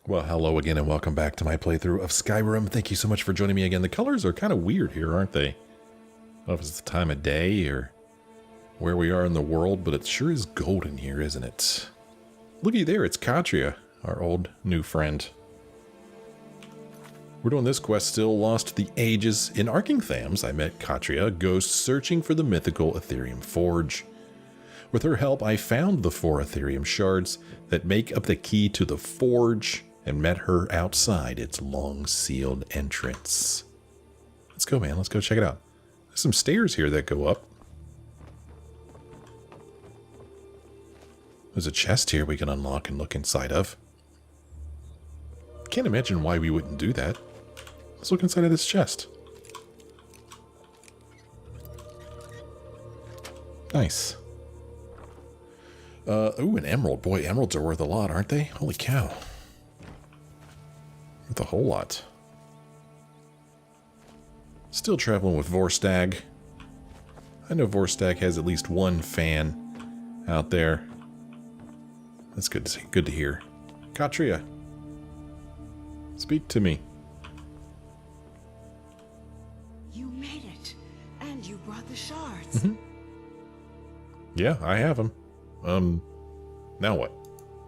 Well, hello again and welcome back to my playthrough of Skyrim. Thank you so much for joining me again. The colors are kind of weird here, aren't they? I don't know if it's the time of day or where we are in the world, but it sure is golden here, isn't it? Looky there, it's Katria, our old new friend. We're doing this quest still, Lost to the Ages. In Arkingthams, I met Katria, a ghost searching for the mythical Aetherium Forge. With her help, I found the 4 Aetherium shards that make up the key to the Forge, and met her outside its long-sealed entrance. Let's go, man. Let's go check it out. There's some stairs here that go up. There's a chest here we can unlock and look inside of. Can't imagine why we wouldn't do that. Let's look inside of this chest. Nice. Ooh, an emerald. Boy, emeralds are worth a lot, aren't they? Holy cow. Worth a whole lot. Still traveling with Vorstag. I know Vorstag has at least one fan out there. That's good to see. Good to hear. Katria, speak to me. You made it, and you brought the shards. Yeah, I have them. Now what?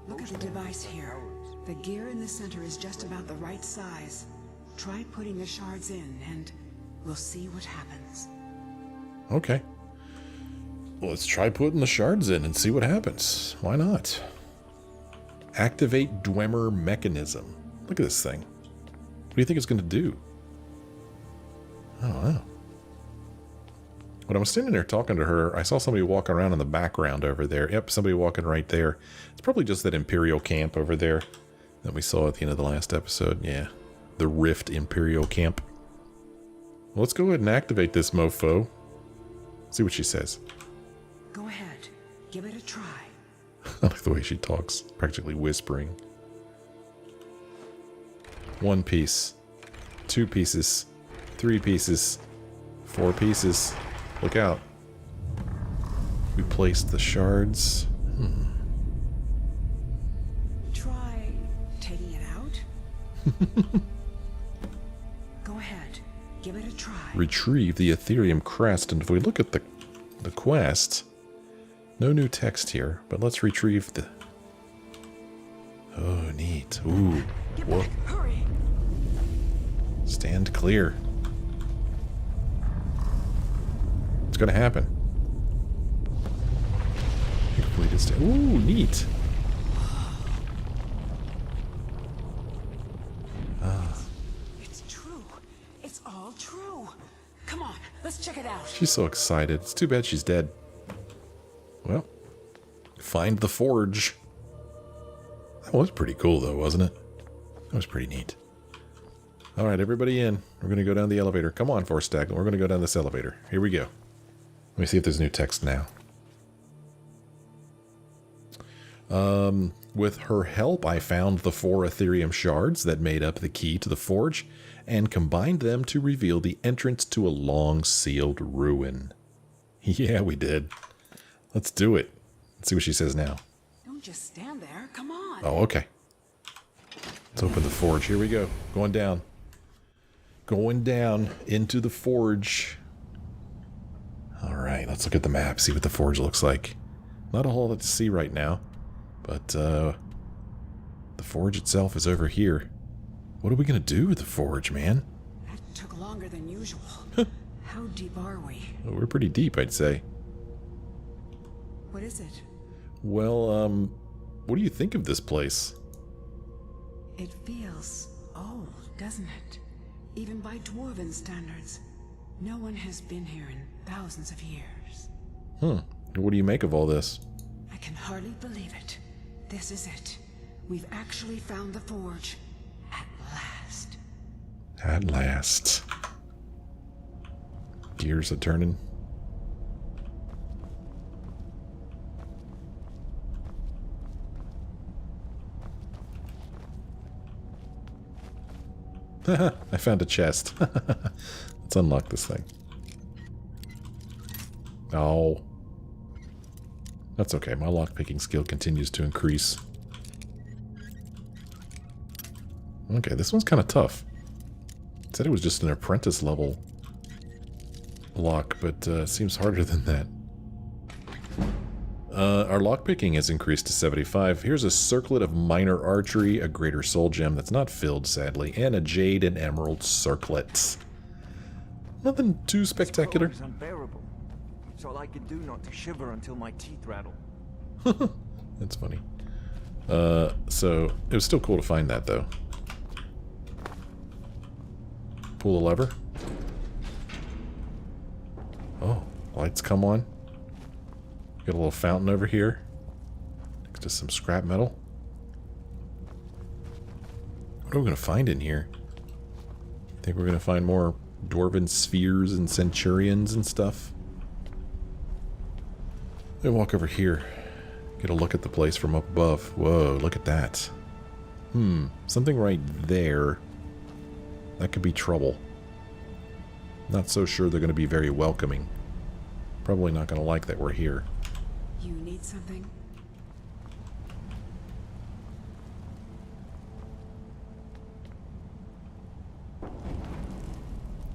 Look at the device here. The gear in the center is just about the right size. Try putting the shards in, and we'll see what happens. Okay. Well, let's try putting the shards in and see what happens. Why not? Activate Dwemer mechanism. Look at this thing. What do you think it's going to do? I don't know. When I was standing there talking to her, I saw somebody walking around in the background over there. Yep, somebody walking right there. It's probably just that Imperial camp over there that we saw at the end of the last episode. Yeah, the Rift Imperial camp. Well, let's go ahead and activate this mofo. See what she says. Go ahead. Give it a try. I like the way she talks, practically whispering. 1 piece. 2 pieces. 3 pieces. 4 pieces. Look out. We placed the shards. Try taking it out. Go ahead. Give it a try. Retrieve the Aetherium crest. And if we look at the quest, no new text here, but let's retrieve the... Oh, neat. Ooh. Get Whoa. back. Hurry. Stand clear. What's gonna happen? Completed stand. Ooh, neat. It's true. It's all true. Come on, let's check it out. She's so excited. It's too bad she's dead. Well, find the forge. That was pretty cool, though, wasn't it? That was pretty neat. All right, everybody in. We're going to go down the elevator. Come on, Vorstag. We're going to go down this elevator. Here we go. Let me see if there's new text now. With her help, I found the 4 Aetherium shards that made up the key to the forge and combined them to reveal the entrance to a long-sealed ruin. Yeah, we did. Let's do it. Let's see what she says now. Don't just stand there. Come on. Oh, okay. Let's open the forge. Here we go. Going down. Going down into the forge. Alright, let's look at the map, see what the forge looks like. Not a whole lot to see right now, but the forge itself is over here. What are we going to do with the forge, man? That took longer than usual. How deep are we? Well, we're pretty deep, I'd say. What is it? Well, what do you think of this place? It feels old, doesn't it? Even by dwarven standards. No one has been here in thousands of years. What do you make of all this? I can hardly believe it. This is it. We've actually found the forge. At last. At last. Gears are turning. I found a chest. Let's unlock this thing. Oh. That's okay. My lockpicking skill continues to increase. Okay, this one's kind of tough. It said it was just an apprentice level lock, but seems harder than that. Our lockpicking has increased to 75. Here's a circlet of minor archery, a greater soul gem that's not filled, sadly, and a jade and emerald circlet. Nothing too spectacular. This cold is unbearable. It's all I can do not to shiver until my teeth rattle. That's funny. So it was still cool to find that, though. Pull the lever. Oh, lights come on. Got a little fountain over here. Next to some scrap metal. What are we going to find in here? Think we're going to find more dwarven spheres and centurions and stuff? Let me walk over here. Get a look at the place from up above. Whoa, look at that. Something right there. That could be trouble. Not so sure they're going to be very welcoming. Probably not going to like that we're here. You need something?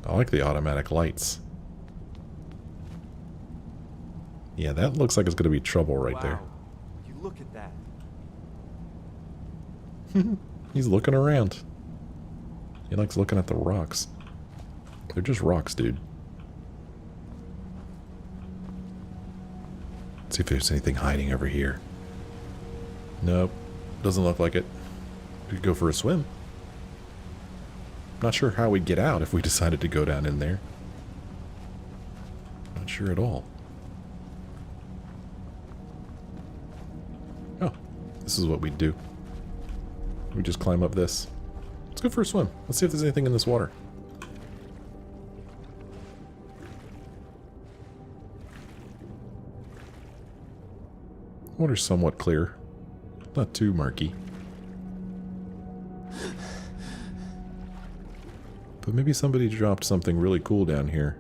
I like the automatic lights. Yeah, that looks like it's going to be trouble right there. You look at that. He's looking around. He likes looking at the rocks. They're just rocks, dude. Let's see if there's anything hiding over here. Nope. Doesn't look like it. We could go for a swim. Not sure how we'd get out if we decided to go down in there. Not sure at all. Oh, this is what we'd do. We just climb up this. Let's go for a swim. Let's see if there's anything in this water. Water's somewhat clear. Not too murky. But maybe somebody dropped something really cool down here.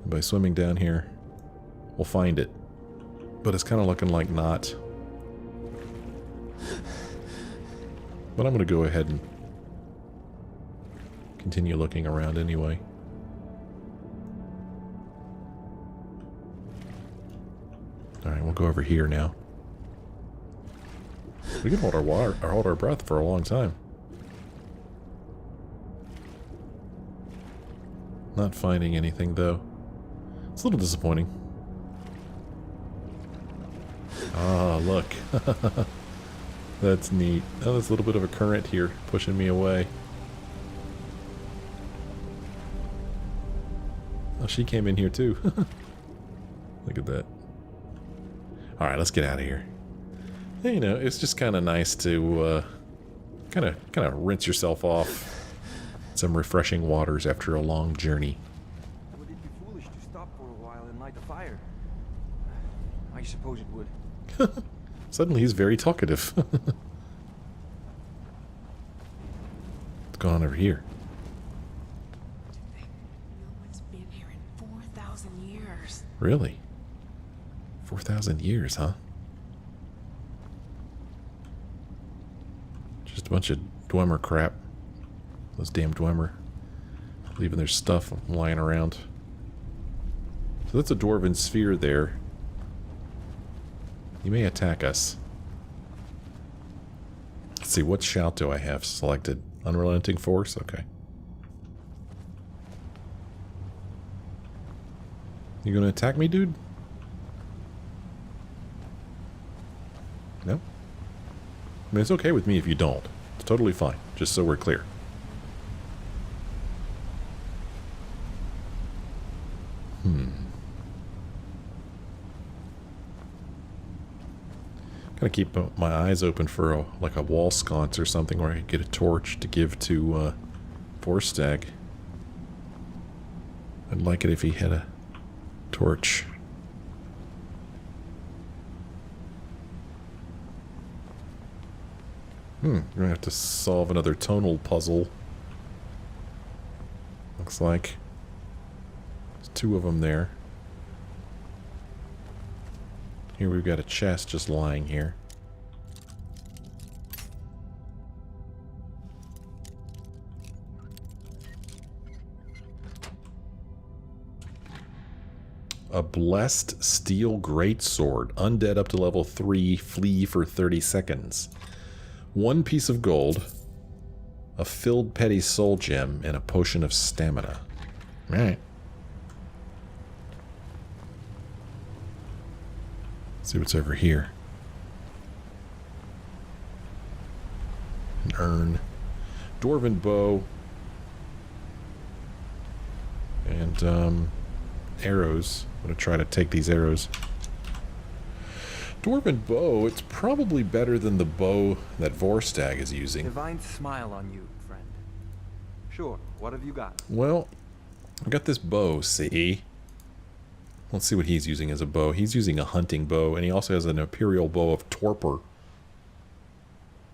And by swimming down here, we'll find it. But it's kind of looking like not. But I'm going to go ahead and continue looking around anyway. Alright, we'll go over here now. We can hold our water, or hold our breath for a long time. Not finding anything though. It's a little disappointing. Ah, look. That's neat. Oh, there's a little bit of a current here pushing me away. Oh, she came in here too. Look at that. Alright, let's get out of here. Hey, you know, it's just kind of nice to kind of rinse yourself off some refreshing waters after a long journey. Would it be foolish to stop for a while and light a fire? I suppose it would. Suddenly he's very talkative. What's going on over here? No one's been here in 4,000 years. Really? 4,000 years, huh? Just a bunch of Dwemer crap. Those damn Dwemer. Leaving their stuff lying around. So that's a dwarven sphere there. He may attack us. Let's see, what shout do I have selected? Unrelenting Force? Okay. You gonna attack me, dude? No? I mean, it's okay with me if you don't. It's totally fine, just so we're clear. Gotta keep my eyes open for like a wall sconce or something where I can get a torch to give to Forstag. I'd like it if he had a torch. We're gonna have to solve another tonal puzzle. Looks like there's two of them there. Here we've got a chest just lying here. A blessed steel greatsword. Undead up to level 3. Flee for 30 seconds. 1 piece of gold. A filled petty soul gem. And a potion of stamina. Alright. See what's over here. An urn. Dwarven bow. And, arrows. I'm going to try to take these arrows. Dwarven bow, it's probably better than the bow that Vorstag is using. Divine smile on you, friend. Sure, what have you got? Well, I got this bow, see? Let's see what he's using as a bow. He's using a hunting bow, and he also has an imperial bow of torpor.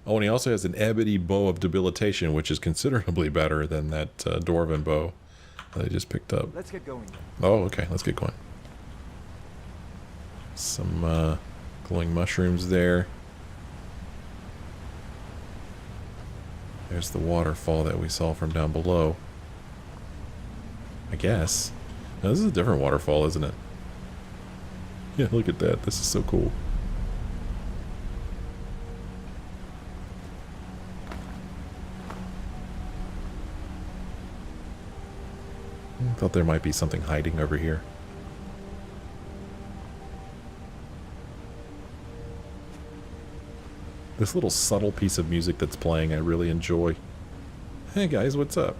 Oh, and he also has an ebony bow of debilitation, which is considerably better than that dwarven bow that I just picked up. Let's get going. Oh, okay. Let's get going. Some glowing mushrooms there. There's the waterfall that we saw from down below. I guess. Now, this is a different waterfall, isn't it? Yeah, look at that. This is so cool. I thought there might be something hiding over here. This little subtle piece of music that's playing I really enjoy. Hey guys, what's up?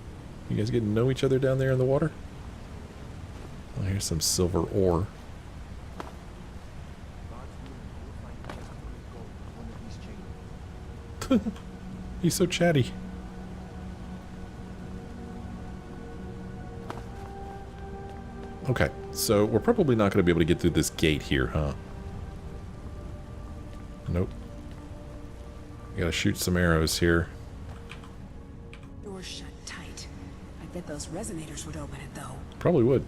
You guys getting to know each other down there in the water? Oh, here's some silver ore. He's so chatty. Okay, so we're probably not going to be able to get through this gate here, huh? Nope. I gotta shoot some arrows here. Door shut tight. I bet those resonators would open it, though. Probably would.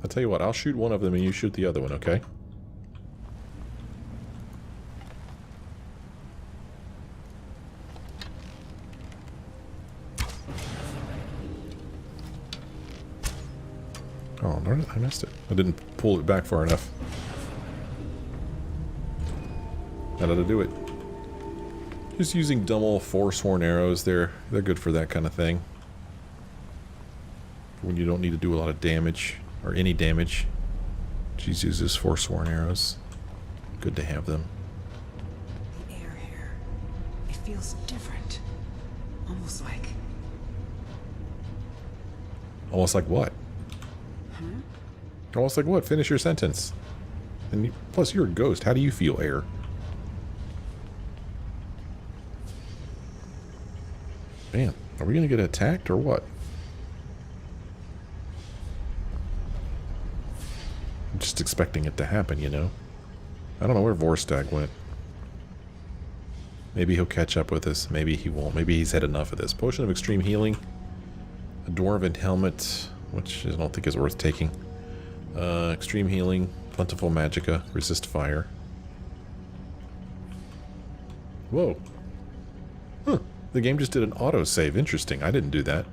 I'll tell you what, I'll shoot one of them and you shoot the other one, okay? Oh, darn it, I missed it. I didn't pull it back far enough. How did I do it? Just using dumb old Forsworn arrows. They're good for that kind of thing. When you don't need to do a lot of damage, or any damage. Just uses Forsworn arrows. Good to have them. The air here, it feels different. Almost like... Almost like what? Almost like what? Finish your sentence. And plus, you're a ghost. How do you feel, air? Man, are we gonna get attacked or what? I'm just expecting it to happen, you know? I don't know where Vorstag went. Maybe he'll catch up with us. Maybe he won't. Maybe he's had enough of this. Potion of extreme healing. A dwarven helmet, which I don't think is worth taking. Extreme healing. Plentiful magicka. Resist fire. Whoa. Huh. The game just did an autosave. Interesting. I didn't do that.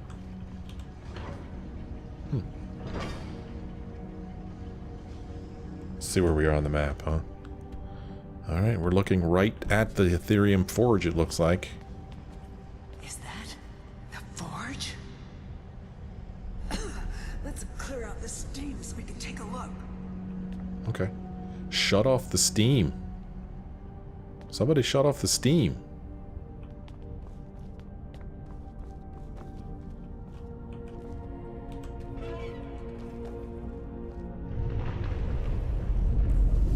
Let's see where we are on the map, huh? Alright, we're looking right at the Aetherium Forge, it looks like. Is that the forge? Let's clear out the steam so we can take a look. Okay. Shut off the steam. Somebody shut off the steam.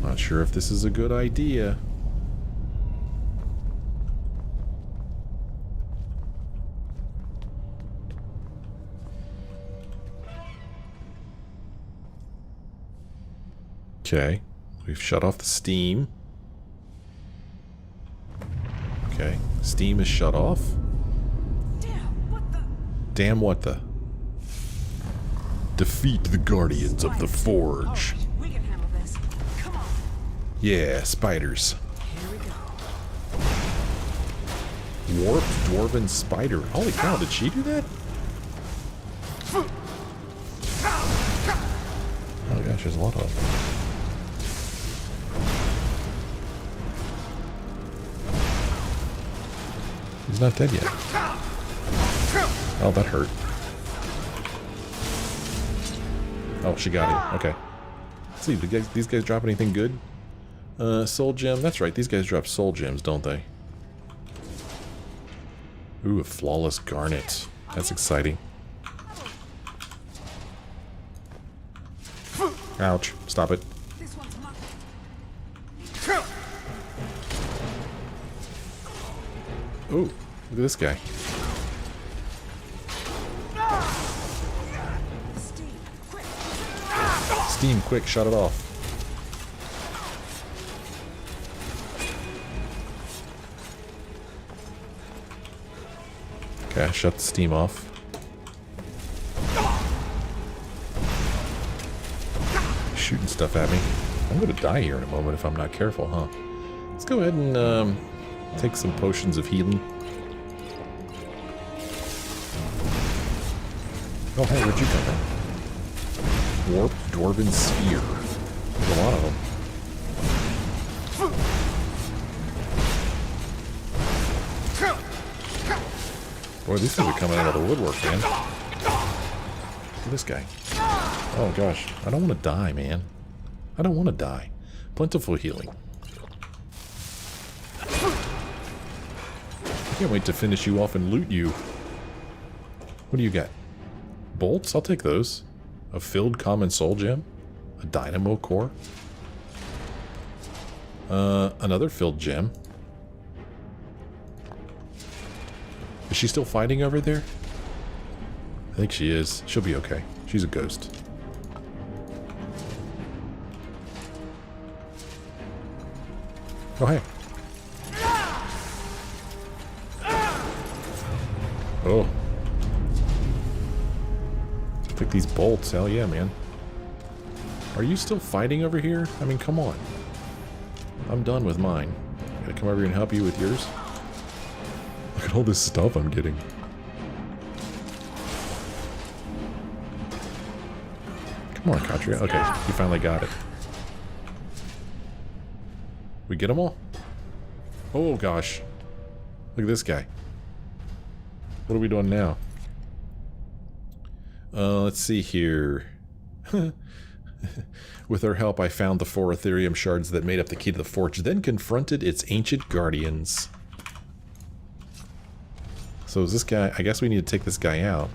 Not sure if this is a good idea. Okay, we've shut off the steam. Okay, steam is shut off. Damn, what the... Damn, what the? Defeat the Guardians of the Forge. Alright, we can handle this. Come on. Yeah, spiders. Here we go. Warped Dwarven Spider. Holy cow, did she do that? Oh gosh, there's a lot of them. He's not dead yet. Oh, that hurt. Oh, she got him. Okay. Let's see, did these guys drop anything good? Soul gem. That's right, these guys drop soul gems, don't they? Ooh, a flawless garnet. That's exciting. Ouch. Stop it. Ooh, look at this guy. Steam, quick, shut it off. Okay, shut the steam off. Shooting stuff at me. I'm gonna die here in a moment if I'm not careful, huh? Let's go ahead and take some potions of healing. Oh, hey, where'd you come from? Warped Dwarven Sphere. There's a lot of them. Boy, these things are coming out of the woodwork, man. Look at this guy. Oh, gosh. I don't want to die, man. I don't want to die. Plentiful healing. I can't wait to finish you off and loot you. What do you got? Bolts? I'll take those. A filled common soul gem? A dynamo core? Another filled gem. Is she still fighting over there? I think she is. She'll be okay. She's a ghost. Oh, hey. Oh. Pick these bolts. Hell yeah, man. Are you still fighting over here? I mean, come on. I'm done with mine. Gotta come over here and help you with yours. Look at all this stuff I'm getting. Come on, Katria. Okay, you finally got it. We get them all? Oh, gosh. Look at this guy. What are we doing now? Let's see here. With her help, I found the 4 Aetherium shards that made up the key to the forge, then confronted its ancient guardians. So is this guy... I guess we need to take this guy out.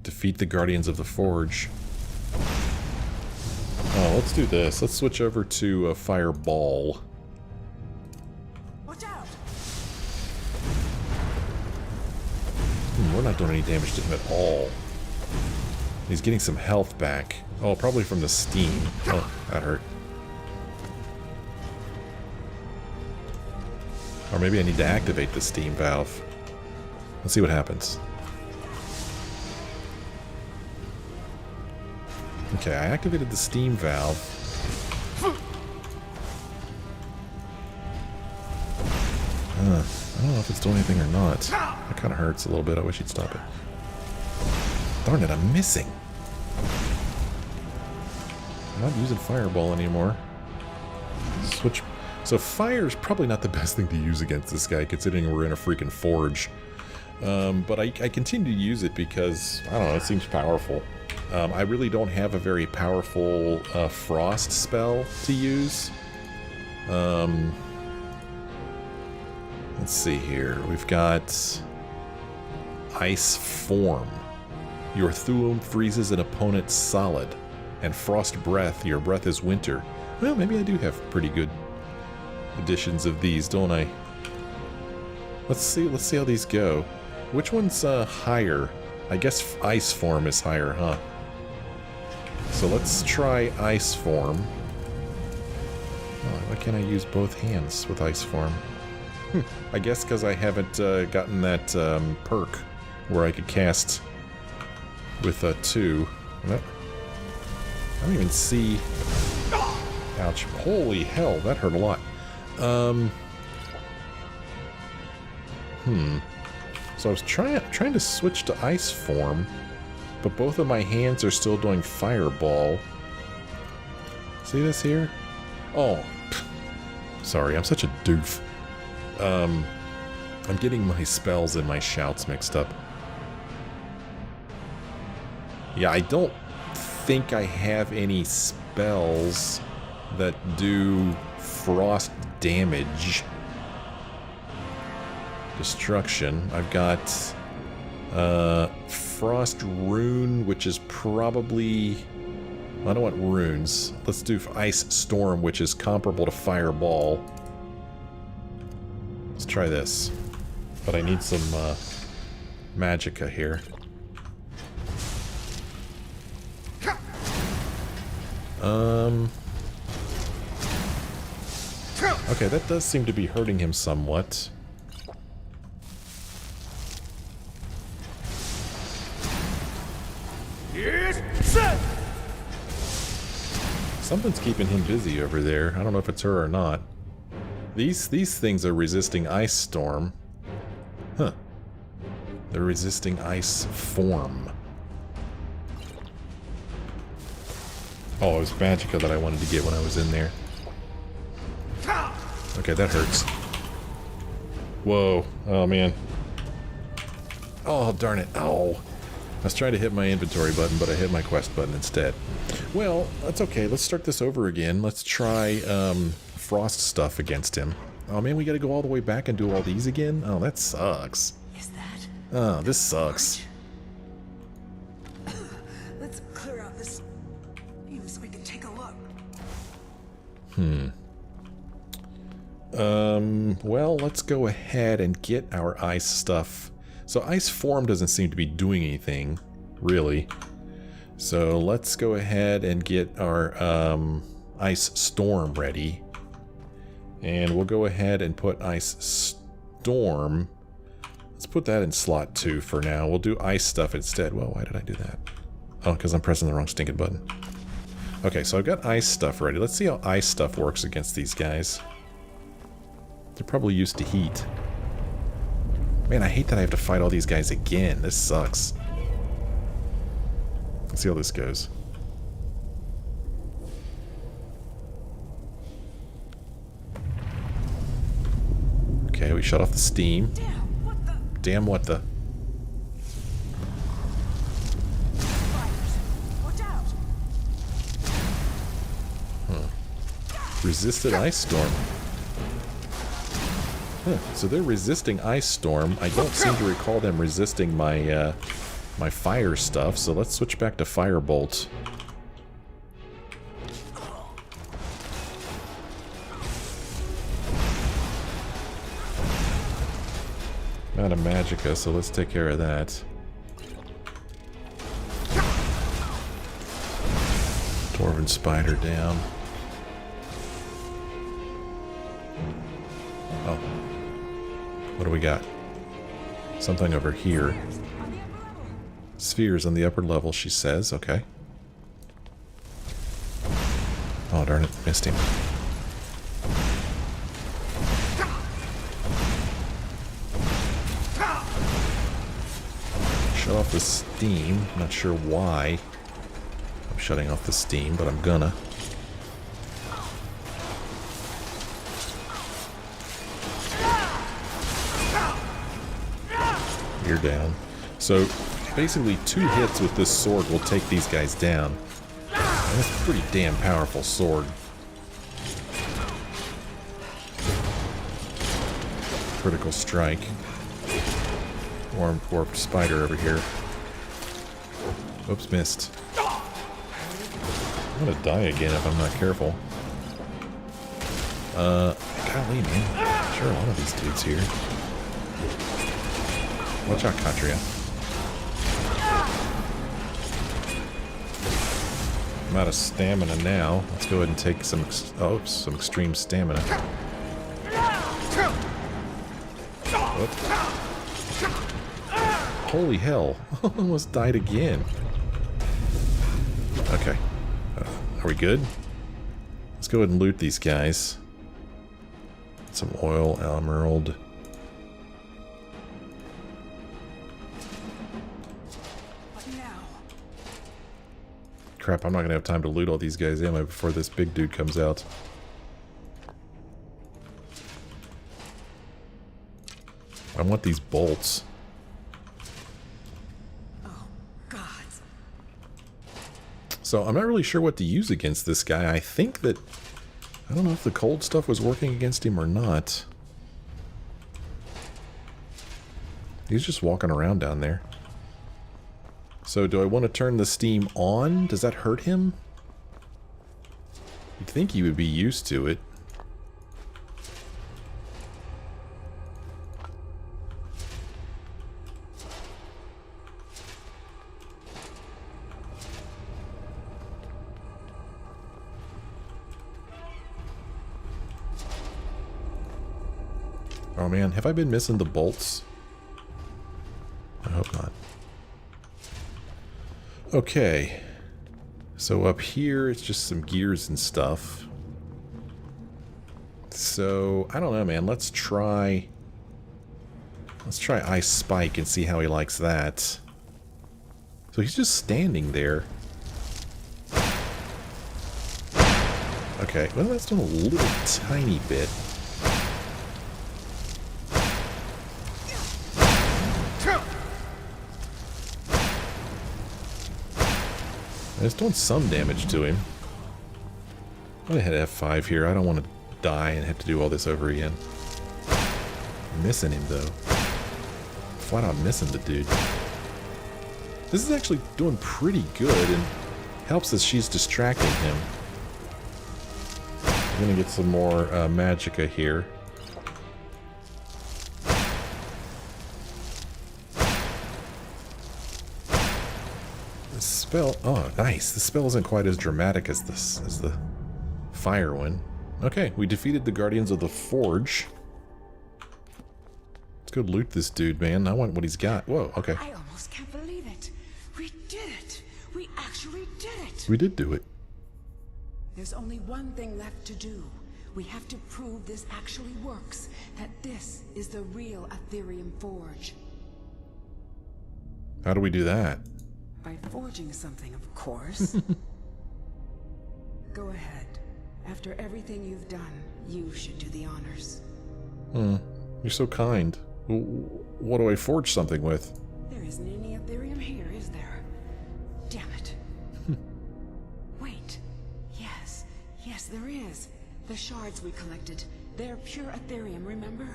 Defeat the guardians of the forge. Oh, let's do this. Let's switch over to Fireball. Watch out! We're not doing any damage to him at all. He's getting some health back. Oh, probably from the steam. Oh, that hurt. Or maybe I need to activate the steam valve. Let's see what happens. Okay, I activated the steam valve. I don't know if it's doing anything or not. That kind of hurts a little bit. I wish he'd stop it. Darn it, I'm missing. I'm not using Fireball anymore. Switch. So fire's probably not the best thing to use against this guy, considering we're in a freaking forge. But I continue to use it because, I don't know, it seems powerful. I really don't have a very powerful frost spell to use. Let's see here. We've got Ice Form. Your Thuum freezes an opponent solid. And Frost Breath. Your breath is winter. Well, maybe I do have pretty good editions of these, don't I? Let's see how these go. Which one's higher? I guess Ice Form is higher, huh? So let's try Ice Form. Oh, why can't I use both hands with Ice Form? I guess because I haven't gotten that perk where I could cast with 2. I don't even see... Ouch. Holy hell, that hurt a lot. So I was trying to switch to Ice Form, but both of my hands are still doing fireball. See this here? Oh, sorry, I'm such a doof. I'm getting my spells and my shouts mixed up. Yeah, I don't think I have any spells that do frost damage. Destruction. I've got Frost Rune, which is probably... I don't want runes. Let's do Ice Storm, which is comparable to Fireball. Let's try this. But I need some magicka here. Okay, that does seem to be hurting him somewhat. Something's keeping him busy over there. I don't know if it's her or not. These things are resisting Ice Storm. Huh. They're resisting Ice Form. Oh, it was Magicka that I wanted to get when I was in there. Okay, that hurts. Whoa. Oh, man. Oh, darn it. Oh. I was trying to hit my inventory button, but I hit my quest button instead. Well, that's okay. Let's start this over again. Let's try frost stuff against him. Oh, man, we gotta go all the way back and do all these again? Oh, that sucks. Is that? Oh, this sucks. Let's clear out this even so we can take a look. Well, let's go ahead and get our ice stuff. So Ice Form doesn't seem to be doing anything, really. So let's go ahead and get our Ice Storm ready. And we'll go ahead and put Ice Storm. Let's put that in slot 2 for now. We'll do ice stuff instead. Well, why did I do that? Oh, because I'm pressing the wrong stinking button. Okay, so I've got ice stuff ready. Let's see how ice stuff works against these guys. They're probably used to heat. Man, I hate that I have to fight all these guys again. This sucks. Let's see how this goes. Okay, we shut off the steam. Damn, what the? Damn, what the? Fighters, watch out! Resisted Ice Storm. Huh, so they're resisting Ice Storm. I don't seem to recall them resisting my my fire stuff, so let's switch back to Firebolt. Out of Magicka, so let's take care of that. Dwarven Spider down. Oh. What do we got? Something over here. Spheres on the upper level, she says. Okay. Oh, darn it. Missed him. Shut off the steam. Not sure why I'm shutting off the steam, but I'm gonna. You're down. So basically 2 hits with this sword will take these guys down. And that's a pretty damn powerful sword. Critical strike. Warped spider over here. Oops, missed. I'm gonna die again if I'm not careful. Golly, man. Sure, a lot of these dudes here. Watch out, Katria. I'm out of stamina now. Let's go ahead and take some some extreme stamina. Whoop. Holy hell. Almost died again. Okay. Are we good? Let's go ahead and loot these guys. Some oil, emerald. What now? crap, I'm not going to have time to loot all these guys ammo before this big dude comes out. I want these bolts. Oh, God. So I'm not really sure what to use against this guy. I think that... I don't know if the cold stuff was working against him or not. He's just walking around down there. So do I want to turn the steam on? Does that hurt him? You'd think he would be used to it. Oh man, have I been missing the bolts? I hope not. Okay. So up here, it's just some gears and stuff. So, I don't know, man. Let's try Ice Spike and see how he likes that. So he's just standing there. Okay, well that's done a little tiny bit. It's doing some damage to him. I'm gonna hit F5 here. I don't want to die and have to do all this over again. Missing him though. Flat out missing the dude. This is actually doing pretty good and helps as she's distracting him. I'm gonna get some more magicka here. Spell. Oh, nice. The spell isn't quite as dramatic as the fire one. Okay, we defeated the Guardians of the Forge. Let's go loot this dude, man. I want what he's got. Whoa, okay. I almost can't believe it. We did it. We actually did it. We did do it. There's only one thing left to do. We have to prove this actually works. That this is the real Aetherium Forge. How do we do that? By forging something, of course. Go ahead. After everything you've done, you should do the honors. You're so kind. What do I forge something with? There isn't any Aetherium here, is there? Damn it. Wait. Yes, there is. The shards we collected. They're pure Aetherium, remember?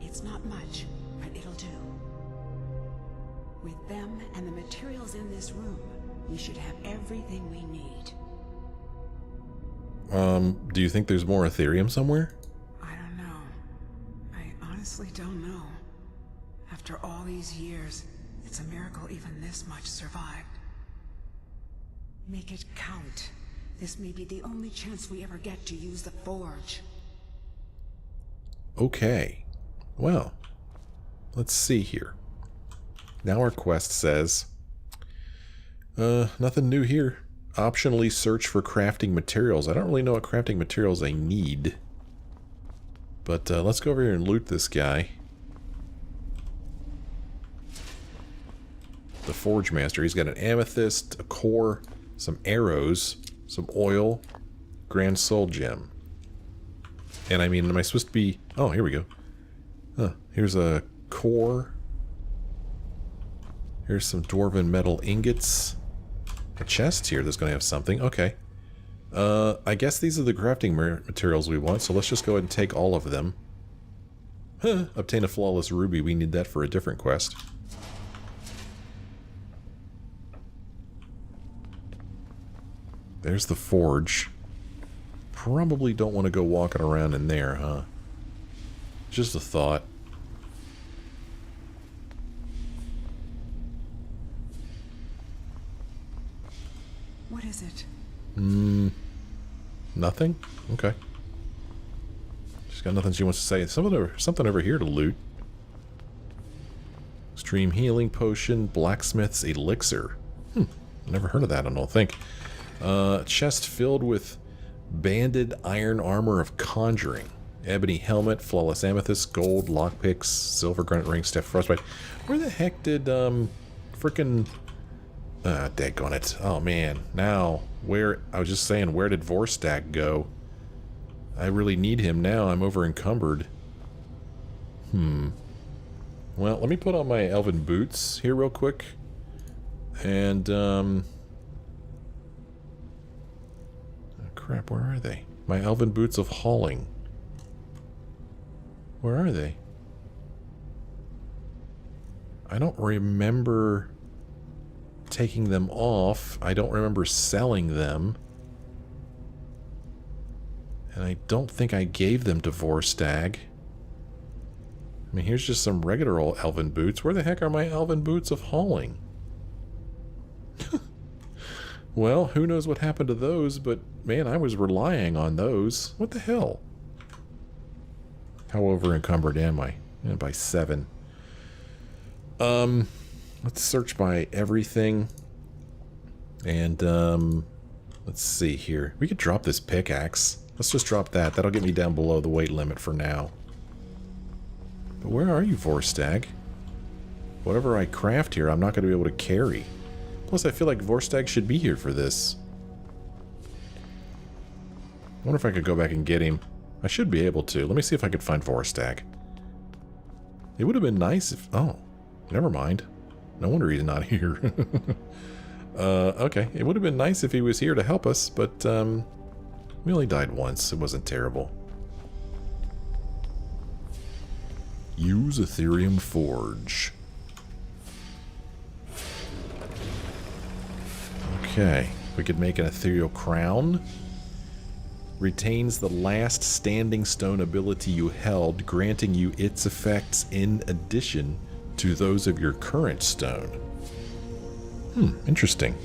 It's not much, but it'll do. With them and the materials in this room, we should have everything we need. Do you think there's more Aetherium somewhere? I don't know. I honestly don't know. After all these years, it's a miracle even this much survived. Make it count. This may be the only chance we ever get to use the Forge. Okay. Well, let's see here. Now our quest says, nothing new here. Optionally search for crafting materials. I don't really know what crafting materials I need. But let's go over here and loot this guy. The Forge Master. He's got an amethyst, a core, some arrows, some oil, Grand Soul Gem. And I mean, am I supposed to be... Oh, here we go. Huh. Here's a core. Here's some dwarven metal ingots. A chest here that's going to have something. Okay. I guess these are the crafting materials we want, so let's just go ahead and take all of them. Huh. Obtain a flawless ruby. We need that for a different quest. There's the forge. Probably don't want to go walking around in there, huh? Just a thought. What is it? Nothing? Okay. She's got nothing she wants to say. Something over here to loot. Extreme healing potion, blacksmith's elixir. Never heard of that, I don't think. Chest filled with banded iron armor of conjuring. Ebony helmet, flawless amethyst, gold, lockpicks, silver granite ring, staff frostbite. Where the heck did frickin' Daggone it. Oh, man. Now, where... I was just saying, where did Vorstag go? I really need him now. I'm over encumbered. Well, let me put on my elven boots here real quick. And, oh, crap, where are they? My elven boots of hauling. Where are they? I don't remember taking them off. I don't remember selling them. And I don't think I gave them to Vorstag. I mean, here's just some regular old elven boots. Where the heck are my elven boots of hauling? Well, who knows what happened to those, but man, I was relying on those. What the hell? How over encumbered am I? By 7. Let's search by everything. And, let's see here. We could drop this pickaxe. Let's just drop that. That'll get me down below the weight limit for now. But where are you, Vorstag? Whatever I craft here, I'm not going to be able to carry. Plus, I feel like Vorstag should be here for this. I wonder if I could go back and get him. I should be able to. Let me see if I could find Vorstag. It would have been nice if... Oh, never mind. No wonder he's not here. Okay. It would have been nice if he was here to help us, but we only died once. It wasn't terrible. Use Aetherium Forge. Okay. We could make an ethereal crown. Retains the last standing stone ability you held, granting you its effects in addition to those of your current stone. Interesting.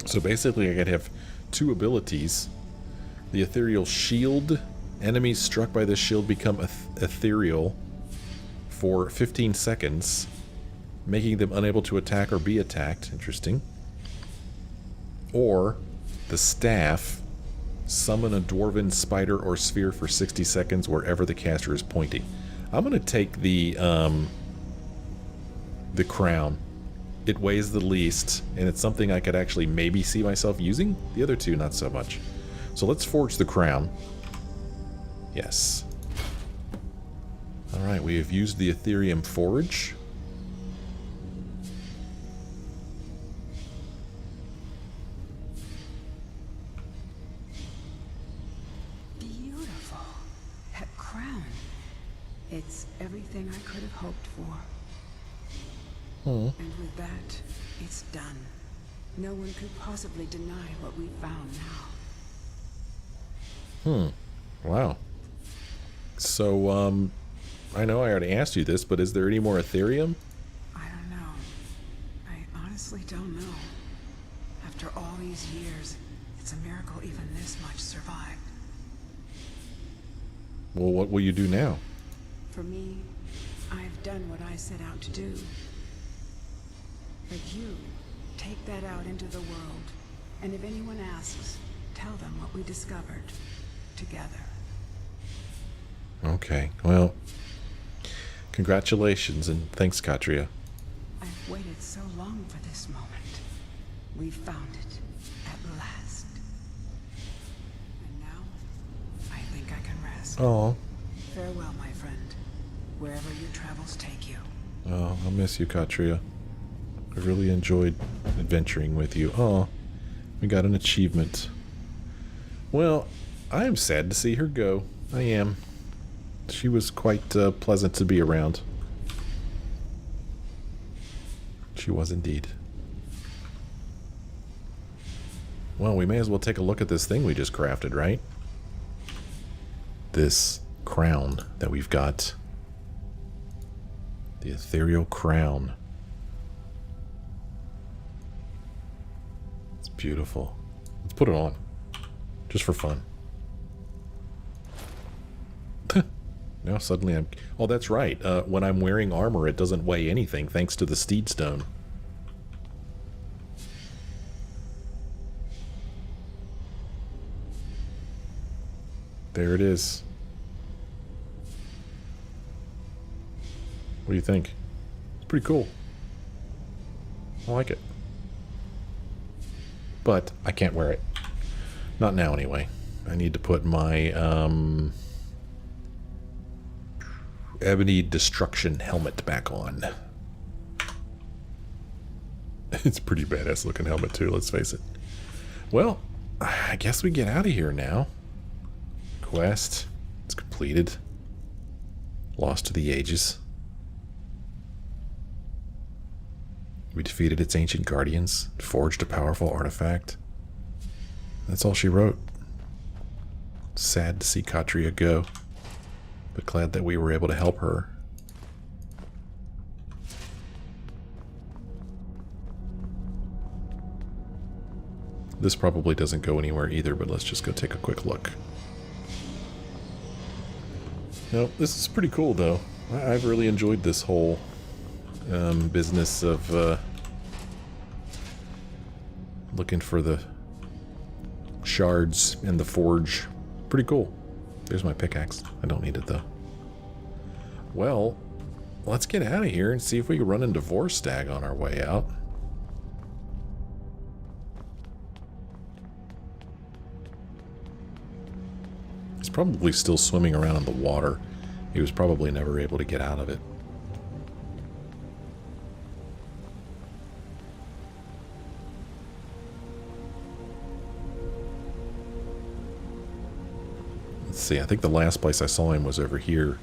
So basically I could have 2 abilities. The ethereal shield. Enemies struck by this shield become ethereal for 15 seconds, making them unable to attack or be attacked. Interesting. Or the staff. Summon a dwarven spider or sphere for 60 seconds wherever the caster is pointing. I'm going to take the crown. It weighs the least, and it's something I could actually maybe see myself using. The other 2, not so much. So let's forge the crown. Yes. Alright, we have used the Aetherium Forge. Beautiful. That crown. It's everything I could have hoped for. And with that, it's done. No one could possibly deny what we found now. Wow. So, I know I already asked you this, but is there any more Aetherium? I don't know. I honestly don't know. After all these years, it's a miracle even this much survived. Well, what will you do now? For me, I've done what I set out to do. But you, take that out into the world, and if anyone asks, tell them what we discovered together. Okay, well, congratulations and thanks, Katria. I've waited so long for this moment. We found it at last. And now, I think I can rest. Oh. Farewell, my friend. Wherever your travels take you. Oh, I'll miss you, Katria. I really enjoyed adventuring with you. Oh, we got an achievement. Well, I am sad to see her go. I am. She was quite pleasant to be around. She was indeed. Well, we may as well take a look at this thing we just crafted, right? This crown that we've got. The ethereal crown. It's beautiful. Let's put it on. Just for fun. Now suddenly I'm... Oh, that's right. When I'm wearing armor, it doesn't weigh anything, thanks to the steed stone. There it is. What do you think? It's pretty cool. I like it. But I can't wear it. Not now, anyway. I need to put my Ebony Destruction helmet back on. It's a pretty badass looking helmet, too, let's face it. Well, I guess we get out of here now. Quest. It's completed. Lost to the ages. We defeated its ancient guardians, forged a powerful artifact. That's all she wrote. Sad to see Katria go, but glad that we were able to help her. This probably doesn't go anywhere either, but let's just go take a quick look. Nope, this is pretty cool though. I've really enjoyed this whole business of looking for the shards in the forge. Pretty cool. There's my pickaxe. I don't need it though. Well, let's get out of here and see if we can run into Vorstag on our way out. He's probably still swimming around in the water. He was probably never able to get out of it. Let's see, I think the last place I saw him was over here.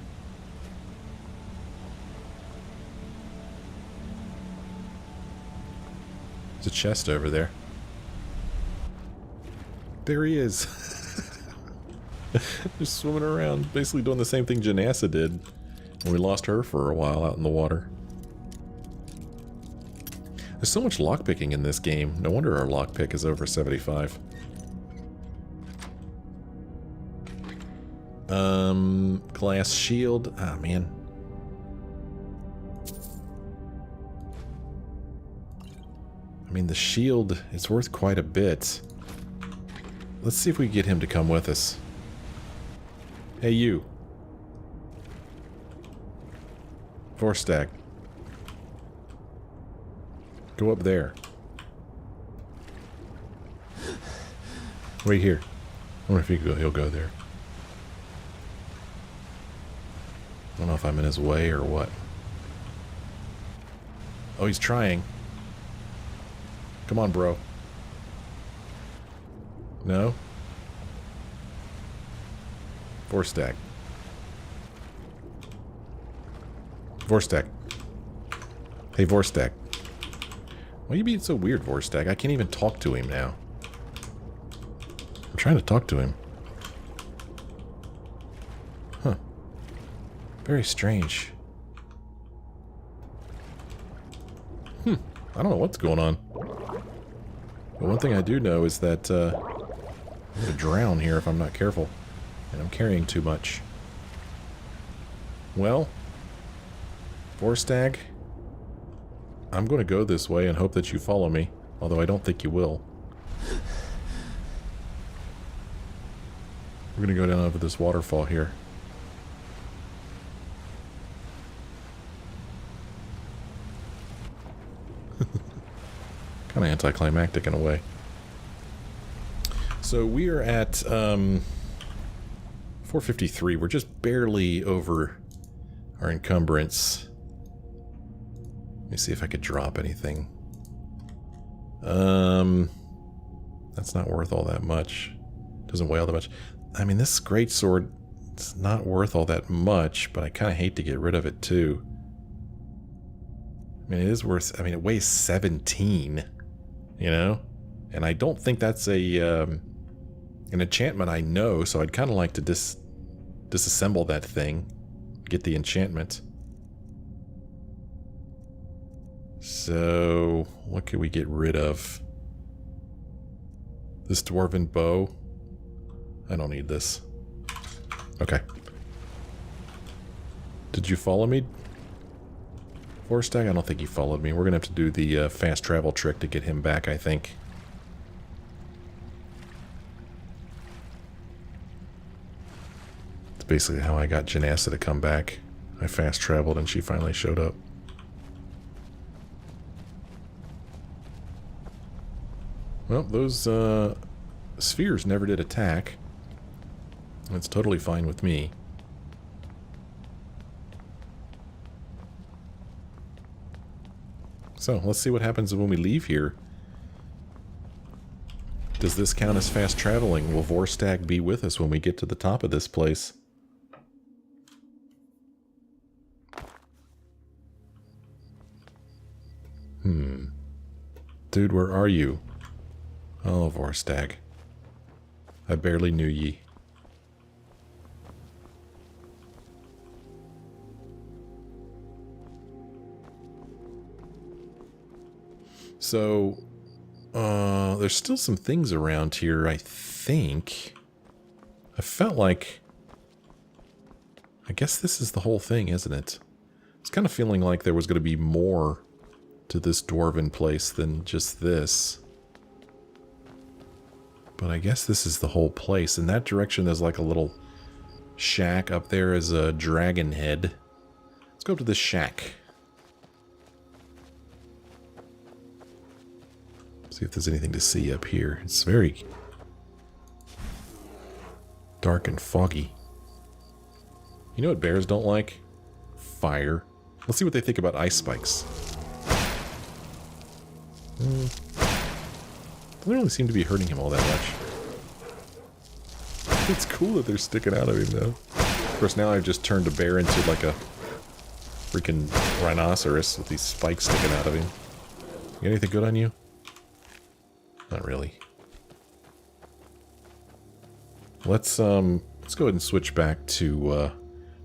There's a chest over there. There he is. Just swimming around, basically doing the same thing Janassa did. And we lost her for a while out in the water. There's so much lockpicking in this game. No wonder our lockpick is over 75. Glass shield. Ah, man. I mean, the shield is worth quite a bit. Let's see if we can get him to come with us. Hey, you. Vorstag. Go up there. Wait here. I wonder if he'll go there. I don't know if I'm in his way or what. Oh, he's trying. Come on, bro. No? Vorstag. Vorstag. Hey, Vorstag. Why are you being so weird, Vorstag? I can't even talk to him now. I'm trying to talk to him. Huh. Very strange. I don't know what's going on. But one thing I do know is that I'm going to drown here if I'm not careful. And I'm carrying too much. Well, Vorstag, I'm going to go this way and hope that you follow me. Although I don't think you will. We're going to go down over this waterfall here. Kind of anticlimactic in a way. So we are at 453. We're just barely over our encumbrance. Let me see if I could drop anything. That's not worth all that much. Doesn't weigh all that much. I mean, this greatsword, it's not worth all that much, but I kind of hate to get rid of it too. I mean, it is worth, I mean, it weighs 17, you know? And I don't think that's an enchantment I know, so I'd kind of like to disassemble that thing, get the enchantment. So, what could we get rid of? This dwarven bow. I don't need this. Okay. Did you follow me, Vorstag? I don't think he followed me. We're going to have to do the fast travel trick to get him back, I think. It's basically how I got Janassa to come back. I fast traveled and she finally showed up. Well, those spheres never did attack. That's totally fine with me. So, let's see what happens when we leave here. Does this count as fast traveling? Will Vorstag be with us when we get to the top of this place? Dude, where are you? Oh, Vorstag. I barely knew ye. So, there's still some things around here, I think. I felt like... I guess this is the whole thing, isn't it? I was kind of feeling like there was going to be more to this dwarven place than just this. But I guess this is the whole place. In that direction, there's like a little shack. Up there is a dragon head. Let's go up to this shack. See if there's anything to see up here. It's very dark and foggy. You know what bears don't like? Fire. Let's see what they think about ice spikes. Doesn't really seem to be hurting him all that much. It's cool that they're sticking out of him, though. Of course, now I've just turned a bear into like a freaking rhinoceros with these spikes sticking out of him. You got anything good on you? Not really. Let's go ahead and switch back to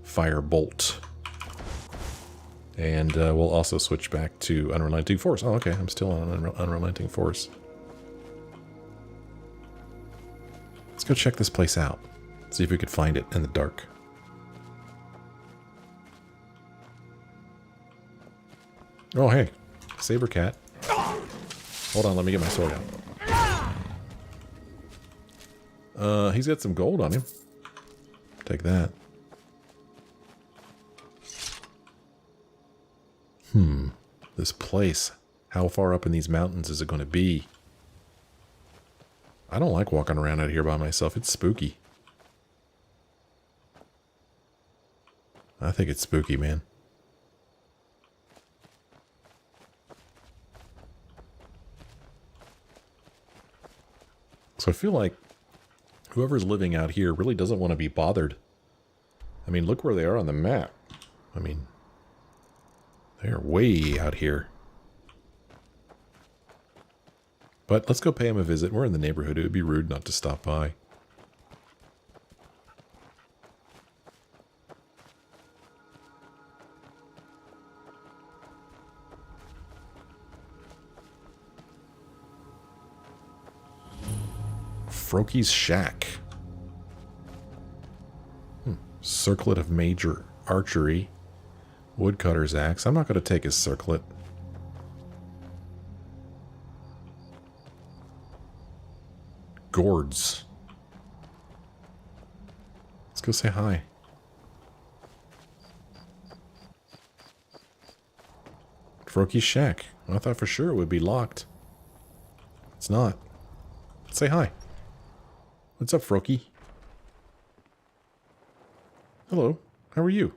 Firebolt. And we'll also switch back to Unrelenting Force. Oh, okay. I'm still on Unrelenting Force. Let's go check this place out. See if we could find it in the dark. Oh, hey. Saber cat. Hold on, let me get my sword out. He's got some gold on him. Take that. This place. How far up in these mountains is it going to be? I don't like walking around out here by myself. It's spooky. I think it's spooky, man. So I feel like whoever's living out here really doesn't want to be bothered. I mean, look where they are on the map. I mean, they are way out here. But let's go pay him a visit. We're in the neighborhood. It would be rude not to stop by. Froki's shack. Circlet of major archery. Woodcutter's axe. I'm not going to take his circlet. Gourds. Let's go say hi. Froki's shack. I thought for sure it would be locked. It's not. Let's say hi. What's up, Froki? Hello. How are you?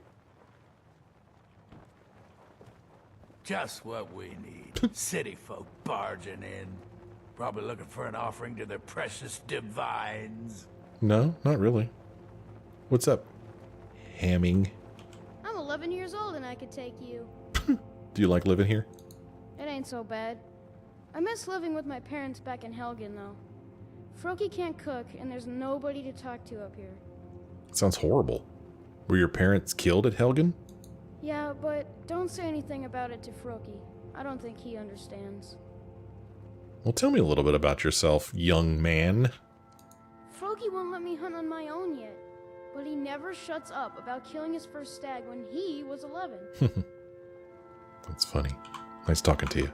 Just what we need. City folk barging in. Probably looking for an offering to their precious divines. No, not really. What's up, Hamming? I'm 11 years old and I could take you. Do you like living here? It ain't so bad. I miss living with my parents back in Helgen, though. Froki can't cook, and there's nobody to talk to up here. Sounds horrible. Were your parents killed at Helgen? Yeah, but don't say anything about it to Froki. I don't think he understands. Well, tell me a little bit about yourself, young man. Froki won't let me hunt on my own yet, but he never shuts up about killing his first stag when he was 11. That's funny. Nice talking to you.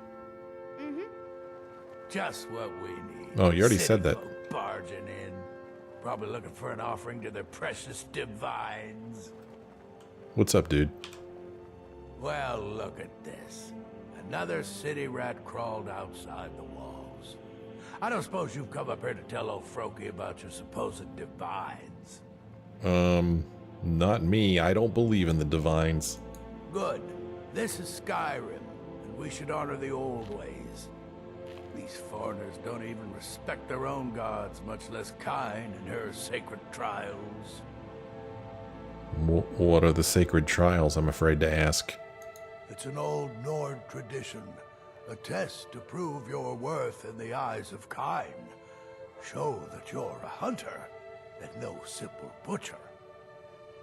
Just what we need. Oh, you already City said that. folk barging in. Probably looking for an offering to their precious divines. What's up, dude? Well, look at this. Another city rat crawled outside the walls. I don't suppose you've come up here to tell old Froki about your supposed divines. Not me. I don't believe in the divines. Good. This is Skyrim, and we should honor the old ways. These foreigners don't even respect their own gods, much less Kyne and her sacred trials. What are the sacred trials, I'm afraid to ask? It's an old Nord tradition, a test to prove your worth in the eyes of Kyne. Show that you're a hunter, and no simple butcher.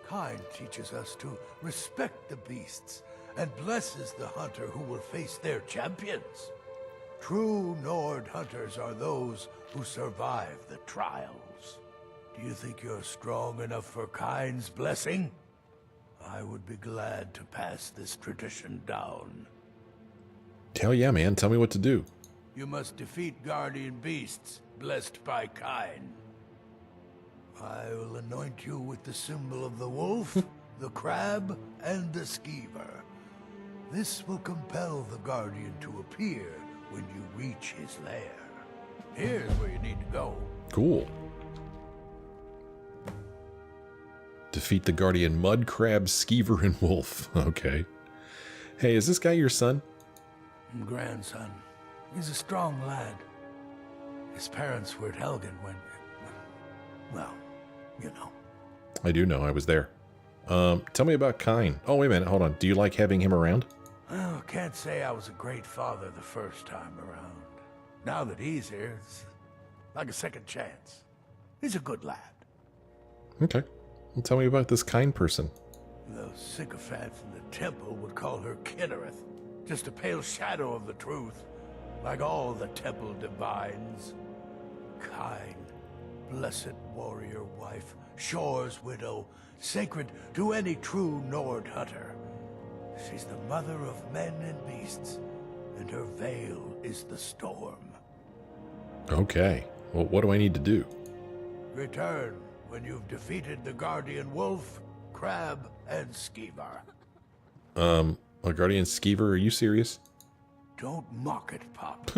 Kyne teaches us to respect the beasts, and blesses the hunter who will face their champions. True Nord hunters are those who survive the trials. Do you think you're strong enough for Kyne's blessing? I would be glad to pass this tradition down. Hell yeah, man. Tell me what to do. You must defeat guardian beasts blessed by Kyne. I will anoint you with the symbol of the wolf, the crab, and the skeever. This will compel the guardian to appear when you reach his lair. Here's where you need to go. Cool. Defeat the guardian mud crab, skeever, and wolf. Okay. Hey, is this guy your son? Grandson. He's a strong lad. His parents were at Helgen when... well, you know. I do know. I was there. Tell me about Kyne. Oh, wait a minute. Hold on. Do you like having him around? Well, can't say I was a great father the first time around. Now that he's here, it's like a second chance. He's a good lad. Okay. Well, tell me about this Kyne person. Those sycophants in the temple would call her Kinnereth. Just a pale shadow of the truth. Like all the temple divines. Kyne, blessed warrior wife, Shore's widow, sacred to any true Nord hunter. She's the mother of men and beasts, and her veil is the storm. Okay. Well, what do I need to do? Return when you've defeated the guardian wolf, crab, and skeever. A guardian skeever? Are you serious? Don't mock it, Pop.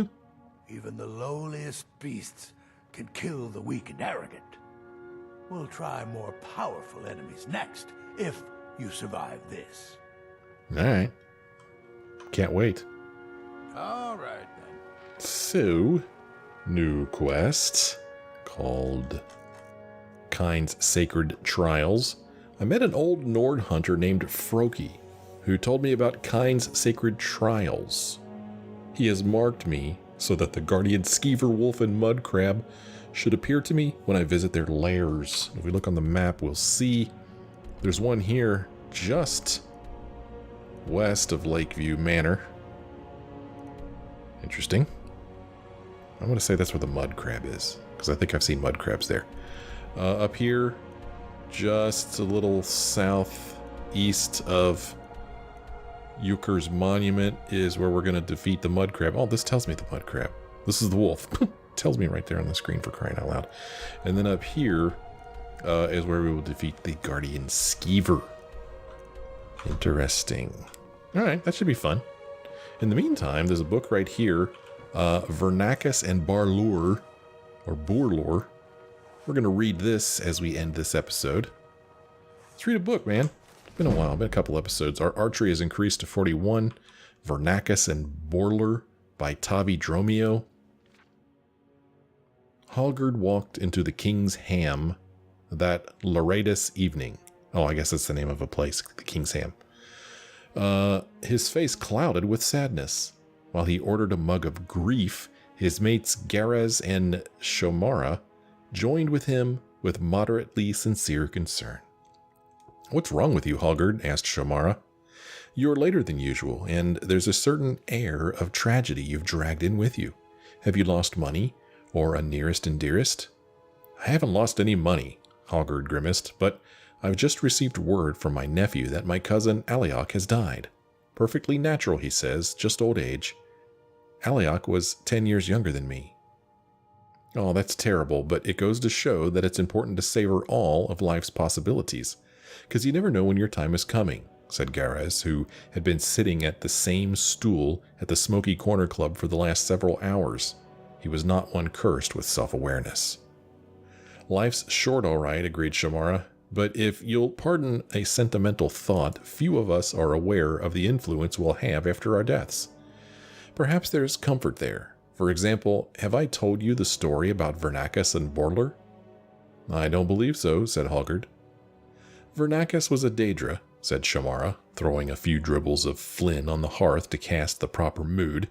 Even the lowliest beasts can kill the weak and arrogant. We'll try more powerful enemies next, if you survive this. Alright. Can't wait. All right, then. So, new quest called Kyne's Sacred Trials. I met an old Nord hunter named Froki, who told me about Kyne's Sacred Trials. He has marked me so that the guardian skeever, wolf, and mud crab should appear to me when I visit their lairs. If we look on the map, we'll see there's one here just west of Lakeview Manor. Interesting. I'm going to say that's where the mud crab is, because I think I've seen mud crabs there. Up here, just a little southeast of Euchre's Monument is where we're going to defeat the mud crab. Oh, this tells me the mud crab. This is the wolf. Tells me right there on the screen, for crying out loud. And then up here is where we will defeat the guardian skeever. Interesting. Alright, that should be fun. In the meantime, there's a book right here, Vernaccus and Bourlor, or Bourlor. We're going to read this as we end this episode. Let's read a book, man. It's been a while, been a couple episodes. Our archery has increased to 41. Vernaccus and Bourlor by Tavi Dromio. Hallgerd walked into the King's Ham that Loretus evening. Oh, I guess that's the name of a place, the King's Ham. His face clouded with sadness. While he ordered a mug of grief, his mates Garaz and Shomara joined with him with moderately sincere concern. "What's wrong with you, Hallgerd?" asked Shomara. "You're later than usual, and there's a certain air of tragedy you've dragged in with you. Have you lost money, or a nearest and dearest?" "I haven't lost any money," Hallgerd grimaced, "but I've just received word from my nephew that my cousin Aliok has died. Perfectly natural, he says, just old age. Aliok was 10 years younger than me." "Oh, that's terrible, but it goes to show that it's important to savor all of life's possibilities, because you never know when your time is coming," said Garaz, who had been sitting at the same stool at the Smoky Corner Club for the last several hours. he was not one cursed with self-awareness. Life's short, all right, agreed Shamara, but if you'll pardon a sentimental thought, few of us are aware of the influence we'll have after our deaths. Perhaps there's comfort there. For example, have I told you the story about Vernaccus and Bourlor? I don't believe so, said Hallgerd. Vernaccus was a Daedra, said Shamara, throwing a few dribbles of Flynn on the hearth to cast the proper mood,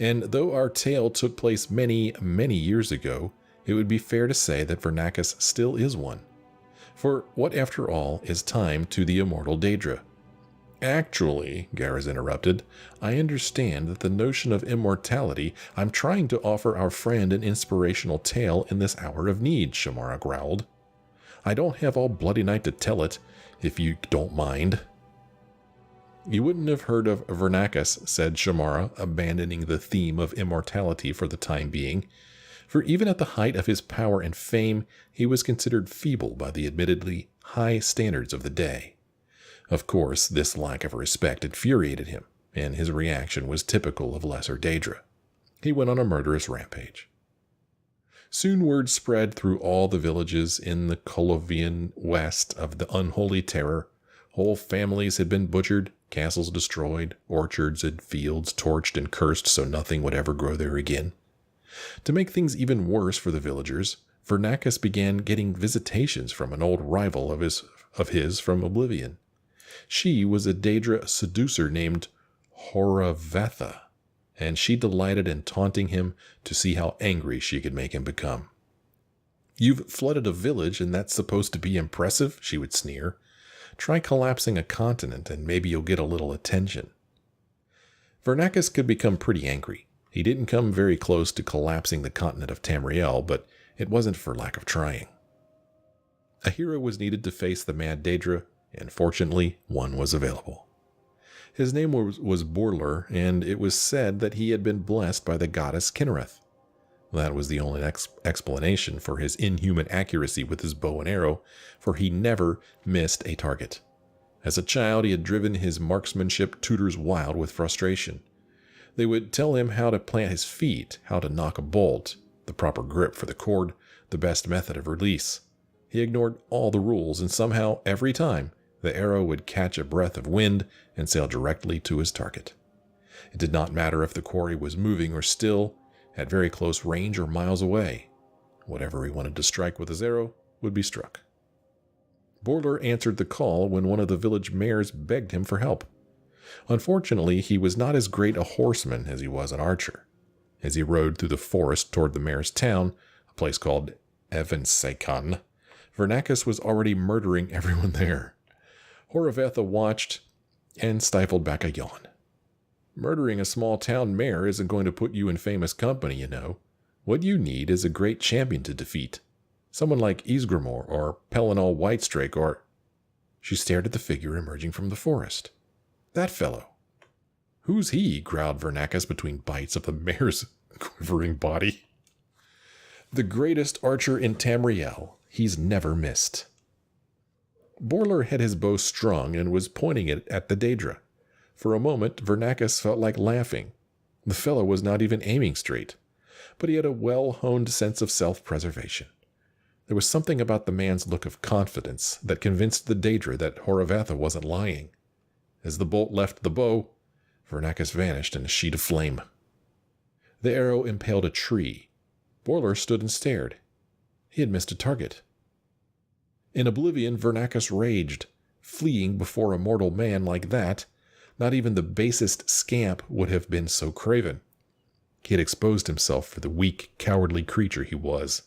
and though our tale took place many, many years ago, it would be fair to say that Vernaccus still is one. For what, after all, is time to the immortal Daedra? Actually, Garrus interrupted, I understand that the notion of immortality. I'm trying to offer our friend an inspirational tale in this hour of need, Shamara growled. I don't have all bloody night to tell it, if you don't mind. You wouldn't have heard of Vernaccus, said Shamara, abandoning the theme of immortality for the time being, for even at the height of his power and fame, he was considered feeble by the admittedly high standards of the day. Of course, this lack of respect infuriated him, and his reaction was typical of lesser Daedra. He went on a murderous rampage. Soon word spread through all the villages in the Colovian west of the unholy terror. Whole families had been butchered, castles destroyed, orchards and fields torched and cursed so nothing would ever grow there again. To make things even worse for the villagers, Vernaccus began getting visitations from an old rival of his from Oblivion. She was a Daedra seducer named Horavetha, and she delighted in taunting him to see how angry she could make him become. You've flooded a village, and that's supposed to be impressive, she would sneer. Try collapsing a continent, and maybe you'll get a little attention. Vernaccus could become pretty angry. He didn't come very close to collapsing the continent of Tamriel, but it wasn't for lack of trying. A hero was needed to face the mad Daedra, and fortunately, one was available. His name was Bourlor, and it was said that he had been blessed by the goddess Kinnereth. That was the only explanation for his inhuman accuracy with his bow and arrow, for he never missed a target. As a child, he had driven his marksmanship tutors wild with frustration. They would tell him how to plant his feet, how to knock a bolt, the proper grip for the cord, the best method of release. He ignored all the rules, and somehow, every time, the arrow would catch a breath of wind and sail directly to his target. It did not matter if the quarry was moving or still, at very close range or miles away. Whatever he wanted to strike with his arrow would be struck. Bourlor answered the call when one of the village mayors begged him for help. Unfortunately, he was not as great a horseman as he was an archer. As he rode through the forest toward the mayor's town, a place called Evansakan, Vernaccus was already murdering everyone there. Horavetha watched and stifled back a yawn. Murdering a small town mayor isn't going to put you in famous company, you know. What you need is a great champion to defeat. Someone like Ysgramor or Pellinal Whitestrake or... She stared at the figure emerging from the forest. That fellow. Who's he? Growled Vernaccus between bites of the mayor's quivering body. The greatest archer in Tamriel. He's never missed. Bourlor had his bow strung and was pointing it at the Daedra. For a moment, Vernaccus felt like laughing. The fellow was not even aiming straight, but he had a well-honed sense of self-preservation. There was something about the man's look of confidence that convinced the Daedra that Horavetha wasn't lying. As the bolt left the bow, Vernaccus vanished in a sheet of flame. The arrow impaled a tree. Bourlor stood and stared. He had missed a target. In Oblivion, Vernaccus raged. Fleeing before a mortal man like that, not even the basest scamp would have been so craven. He had exposed himself for the weak, cowardly creature he was.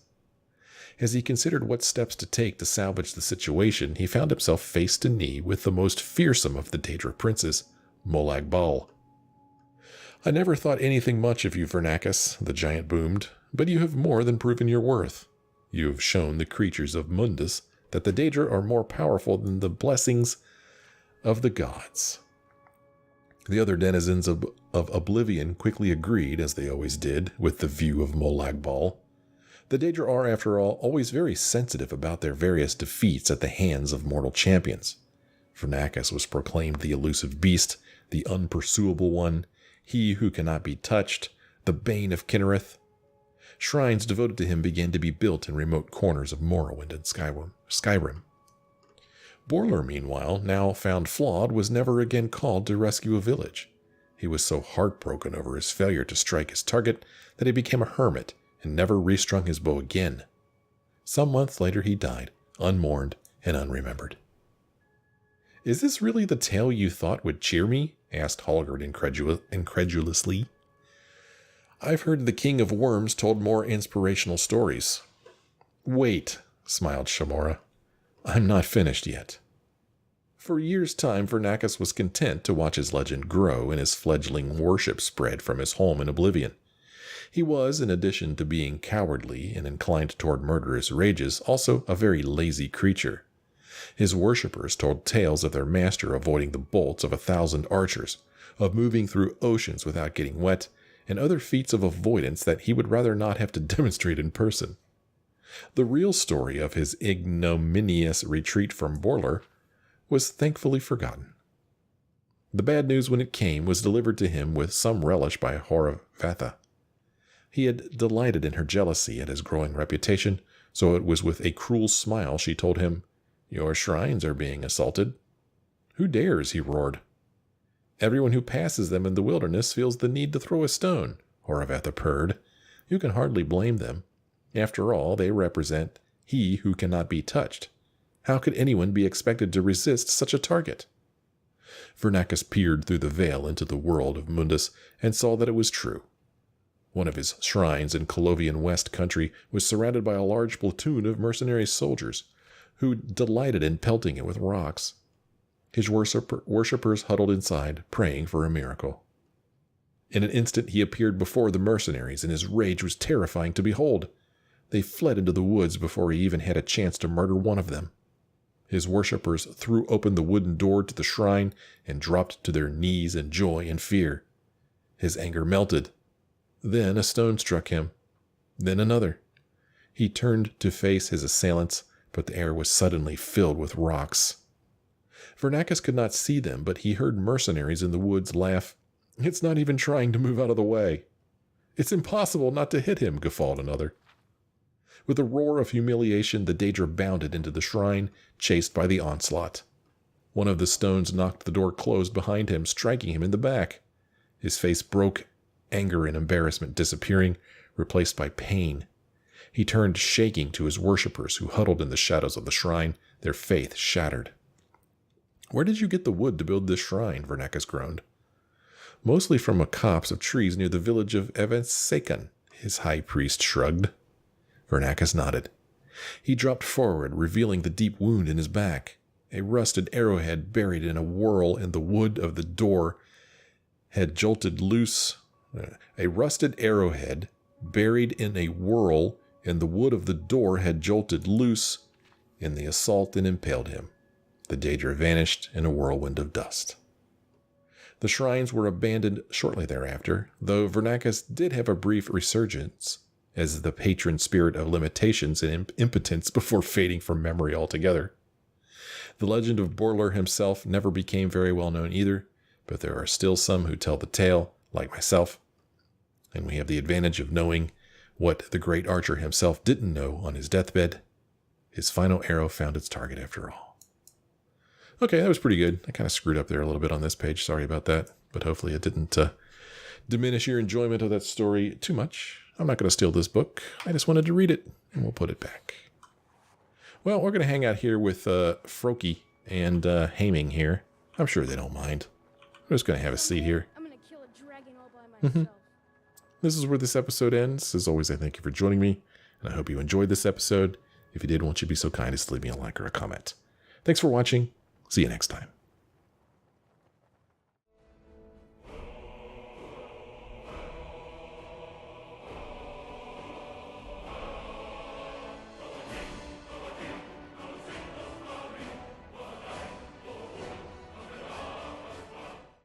As he considered what steps to take to salvage the situation, he found himself face to knee with the most fearsome of the Daedra princes, Molag Bal. I never thought anything much of you, Vernaccus, the giant boomed, but you have more than proven your worth. You have shown the creatures of Mundus that the Daedra are more powerful than the blessings of the gods. The other denizens of Oblivion quickly agreed, as they always did, with the view of Molag Bal. The Daedra are, after all, always very sensitive about their various defeats at the hands of mortal champions. Vernaccus was proclaimed the elusive beast, the unpursuable one, he who cannot be touched, the bane of Kinnereth. Shrines devoted to him began to be built in remote corners of Morrowind and Skyrim. Bourlor, meanwhile, now found flawed, was never again called to rescue a village. He was so heartbroken over his failure to strike his target that he became a hermit and never restrung his bow again. Some months later he died, unmourned and unremembered. "Is this really the tale you thought would cheer me?" asked Hallgerd incredulously. "I've heard the King of Worms told more inspirational stories." "Wait," smiled Shamora. "I'm not finished yet." For a year's time, Vernaccus was content to watch his legend grow and his fledgling worship spread from his home in Oblivion. He was, in addition to being cowardly and inclined toward murderous rages, also a very lazy creature. His worshippers told tales of their master avoiding the bolts of 1,000 archers, of moving through oceans without getting wet, and other feats of avoidance that he would rather not have to demonstrate in person. The real story of his ignominious retreat from Bourlor was thankfully forgotten. The bad news, when it came, was delivered to him with some relish by Horavatha. He had delighted in her jealousy at his growing reputation, so it was with a cruel smile she told him, "Your shrines are being assaulted." "Who dares?" he roared. "Everyone who passes them in the wilderness feels the need to throw a stone," Horavatha purred. "You can hardly blame them. After all, they represent he who cannot be touched. How could anyone be expected to resist such a target?" Vernaccus peered through the veil into the world of Mundus and saw that it was true. One of his shrines in Colovian West country was surrounded by a large platoon of mercenary soldiers, who delighted in pelting it with rocks. His worshippers huddled inside, praying for a miracle. In an instant he appeared before the mercenaries, and his rage was terrifying to behold. They fled into the woods before he even had a chance to murder one of them. His worshippers threw open the wooden door to the shrine and dropped to their knees in joy and fear. His anger melted. Then a stone struck him. Then another. He turned to face his assailants, but the air was suddenly filled with rocks. Vernaccus could not see them, but he heard mercenaries in the woods laugh. "It's not even trying to move out of the way." "It's impossible not to hit him," guffawed another. With a roar of humiliation, the Daedra bounded into the shrine, chased by the onslaught. One of the stones knocked the door closed behind him, striking him in the back. His face broke, anger and embarrassment disappearing, replaced by pain. He turned shaking to his worshippers, who huddled in the shadows of the shrine, their faith shattered. "Where did you get the wood to build this shrine?" Vernaccus groaned. "Mostly from a copse of trees near the village of Evansakan," his high priest shrugged. Vernaccus nodded. He dropped forward, revealing the deep wound in his back. A rusted arrowhead buried in a whorl in the wood of the door had jolted loose. A rusted arrowhead buried in a whorl in the wood of the door had jolted loose in the assault and impaled him. The Daedra vanished in a whirlwind of dust. The shrines were abandoned shortly thereafter, though Vernaccus did have a brief resurgence as the patron spirit of limitations and impotence before fading from memory altogether. The legend of Bourlor himself never became very well known either, but there are still some who tell the tale, like myself, and we have the advantage of knowing what the great archer himself didn't know on his deathbed. His final arrow found its target after all. Okay, that was pretty good. I kind of screwed up there a little bit on this page. Sorry about that, but hopefully it didn't diminish your enjoyment of that story too much. I'm not going to steal this book. I just wanted to read it, and we'll put it back. Well, we're going to hang out here with Froki and Haming here. I'm sure they don't mind. I'm just going to have a seat here. I'm gonna kill a dragon all by myself. This is where this episode ends. As always, I thank you for joining me, and I hope you enjoyed this episode. If you did, won't you be so kind as to leave me a like or a comment. Thanks for watching. See you next time.